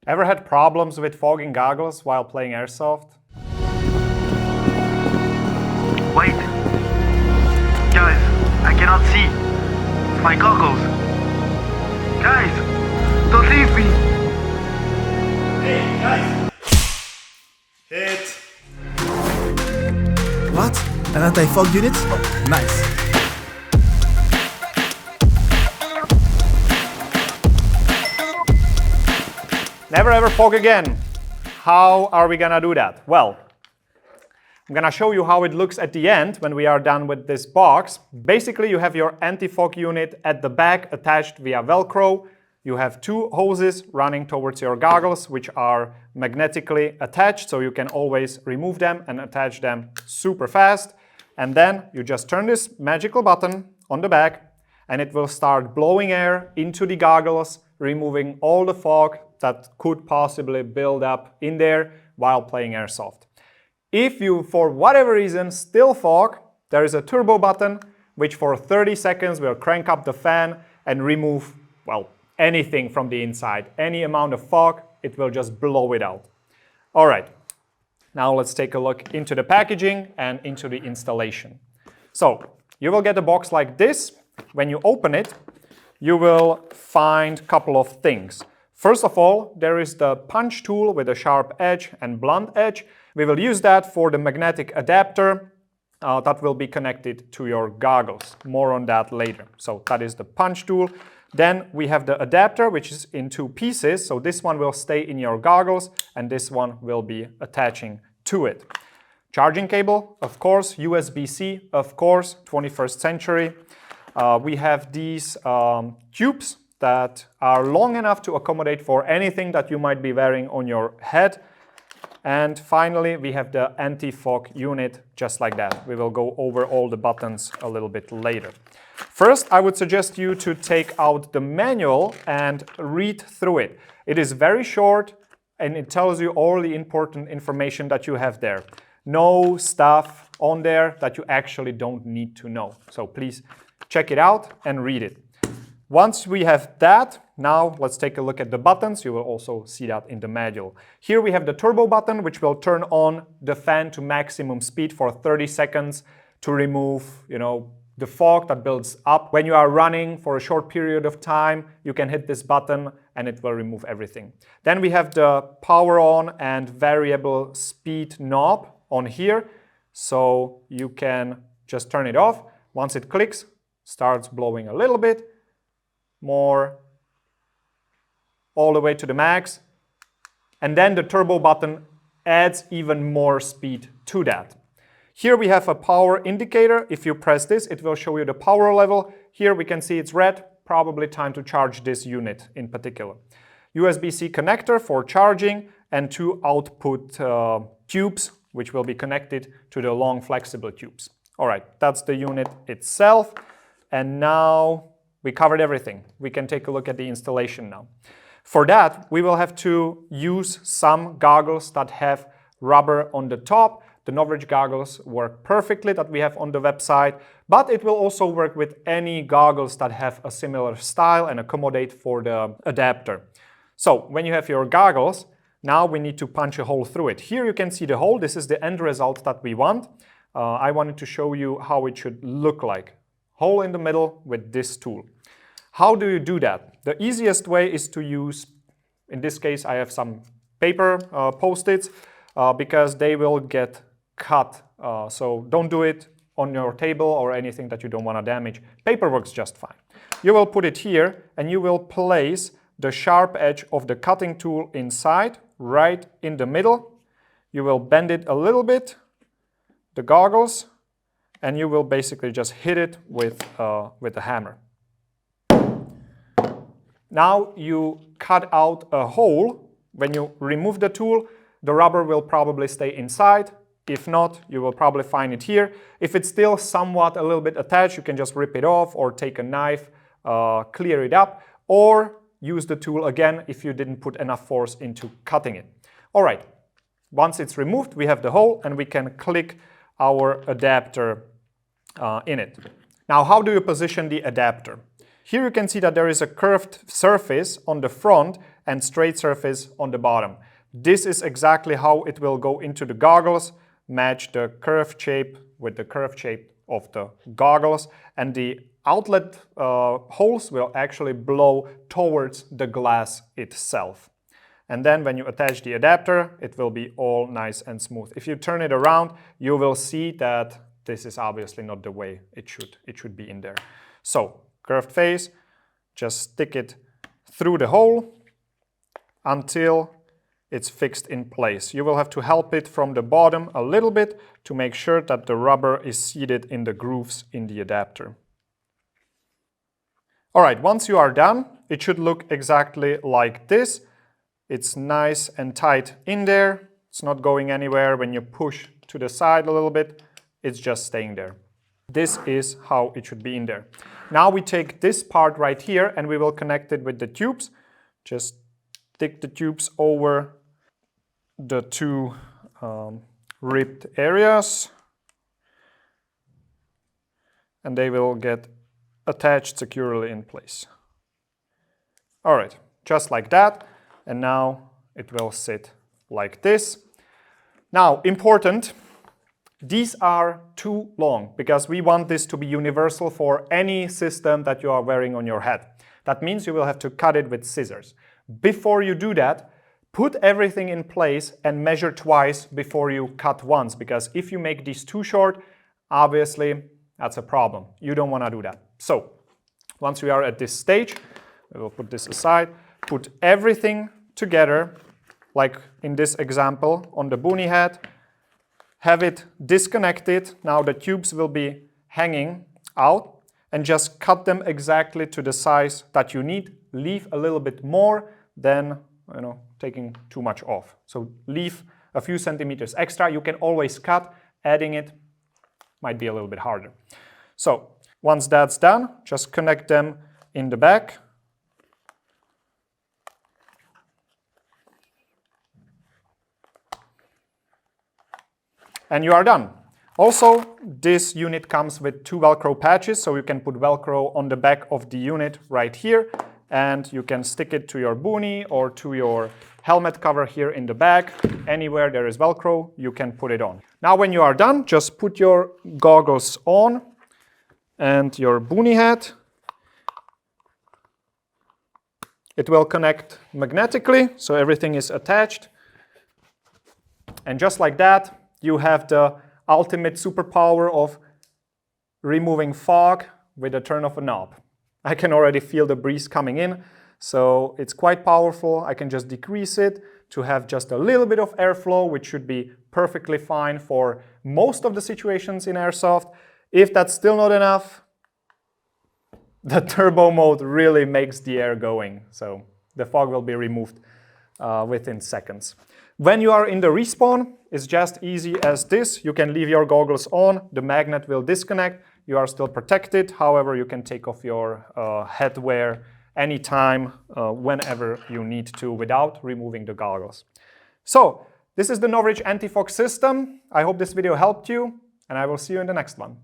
Ever had problems with fogging goggles while playing Airsoft? Wait! Guys, I cannot see! It's my goggles! Guys! Don't leave me! Hey, guys! Hit! What? An anti-fog unit? Nice. Never ever fog again. How are we gonna do that? Well, I'm gonna show you how it looks at the end when we are done with this box. Basically, you have your anti-fog unit at the back attached via Velcro. You have two hoses running towards your goggles, which are magnetically attached, so you can always remove them and attach them super fast. And then you just turn this magical button on the back, and it will start blowing air into the goggles, removing all the fog that could possibly build up in there while playing Airsoft. If you, for whatever reason, still fog, there is a turbo button, which for 30 seconds will crank up the fan and remove, well, anything from the inside. Any amount of fog, it will just blow it out. All right, now let's take a look into the packaging and into the installation. So, you will get a box like this. When you open it, you will find a couple of things. First of all, there is the punch tool with a sharp edge and blunt edge. We will use that for the magnetic adapter that will be connected to your goggles. More on that later. So that is the punch tool. Then we have the adapter, which is in two pieces. So this one will stay in your goggles and this one will be attaching to it. Charging cable, of course, USB-C, of course, 21st century. We have these tubes that are long enough to accommodate for anything that you might be wearing on your head. And finally, we have the anti-fog unit, just like that. We will go over all the buttons a little bit later. First, I would suggest you to take out the manual and read through it. It is very short and it tells you all the important information that you have there. No stuff on there that you actually don't need to know. So please check it out and read it. Once we have that, now let's take a look at the buttons. You will also see that in the manual. Here we have the turbo button, which will turn on the fan to maximum speed for 30 seconds to remove, the fog that builds up. When you are running for a short period of time, you can hit this button and it will remove everything. Then we have the power on and variable speed knob on here. So you can just turn it off. Once it clicks, starts blowing a little bit, more, all the way to the max. And then the turbo button adds even more speed to that. Here we have a power indicator. If you press this, it will show you the power level. Here we can see it's red, probably time to charge this unit in particular. USB-C connector for charging and two output tubes, which will be connected to the long flexible tubes. All right, that's the unit itself. And now we covered everything. We can take a look at the installation now. For that, we will have to use some goggles that have rubber on the top. The Novrich goggles work perfectly that we have on the website, but it will also work with any goggles that have a similar style and accommodate for the adapter. So when you have your goggles, now we need to punch a hole through it. Here you can see the hole. This is the end result that we want. I wanted to show you how it should look like. Hole in the middle with this tool. How do you do that? The easiest way is to use, in this case I have some paper post-its because they will get cut. So don't do it on your table or anything that you don't want to damage. Paper works just fine. You will put it here and you will place the sharp edge of the cutting tool inside, right in the middle. You will bend it a little bit, the goggles, and you will basically just hit it with a hammer. Now you cut out a hole. When you remove the tool, the rubber will probably stay inside. If not, you will probably find it here. If it's still somewhat a little bit attached, you can just rip it off or take a knife, clear it up, or use the tool again if you didn't put enough force into cutting it. All right, once it's removed, we have the hole and we can click our adapter in it. Now, how do you position the adapter? here you can see that there is a curved surface on the front and straight surface on the bottom. This is exactly how it will go into the goggles, match the curved shape with the curved shape of the goggles, and the outlet holes will actually blow towards the glass itself. And then when you attach the adapter, it will be all nice and smooth. If you turn it around, you will see that this is obviously not the way it should be in there. So, curved face, just stick it through the hole until it's fixed in place. You will have to help it from the bottom a little bit to make sure that the rubber is seated in the grooves in the adapter. Alright, once you are done, it should look exactly like this. It's nice and tight in there. It's not going anywhere. When you push to the side a little bit, it's just staying there. This is how it should be in there. Now we take this part right here and we will connect it with the tubes. Just stick the tubes over the two ripped areas and they will get attached securely in place. Alright, just like that. And now it will sit like this. Now, important, these are too long because we want this to be universal for any system that you are wearing on your head. That means you will have to cut it with scissors. Before you do that, put everything in place and measure twice before you cut once, because if you make these too short, obviously that's a problem. You don't want to do that. So, once we are at this stage, we will put this aside, put everything together, like in this example on the boonie head, have it disconnected. Now the tubes will be hanging out and just cut them exactly to the size that you need. Leave a little bit more than taking too much off. So leave a few centimeters extra. You can always cut. Adding it might be a little bit harder. So once that's done, just connect them in the back. And you are done. Also, this unit comes with 2 Velcro patches, so you can put Velcro on the back of the unit right here, and you can stick it to your boonie or to your helmet cover here in the back. Anywhere there is Velcro, you can put it on. Now when you are done, just put your goggles on and your boonie hat. It will connect magnetically, so everything is attached. And just like that, you have the ultimate superpower of removing fog with a turn of a knob. I can already feel the breeze coming in, so it's quite powerful. I can just decrease it to have just a little bit of airflow, which should be perfectly fine for most of the situations in Airsoft. If that's still not enough, the turbo mode really makes the air going, so the fog will be removed within seconds. When you are in the respawn, it's just easy as this. You can leave your goggles on, the magnet will disconnect, you are still protected. However, you can take off your headwear anytime, whenever you need to, without removing the goggles. So, this is the Novridge anti-fog system. I hope this video helped you, and I will see you in the next one.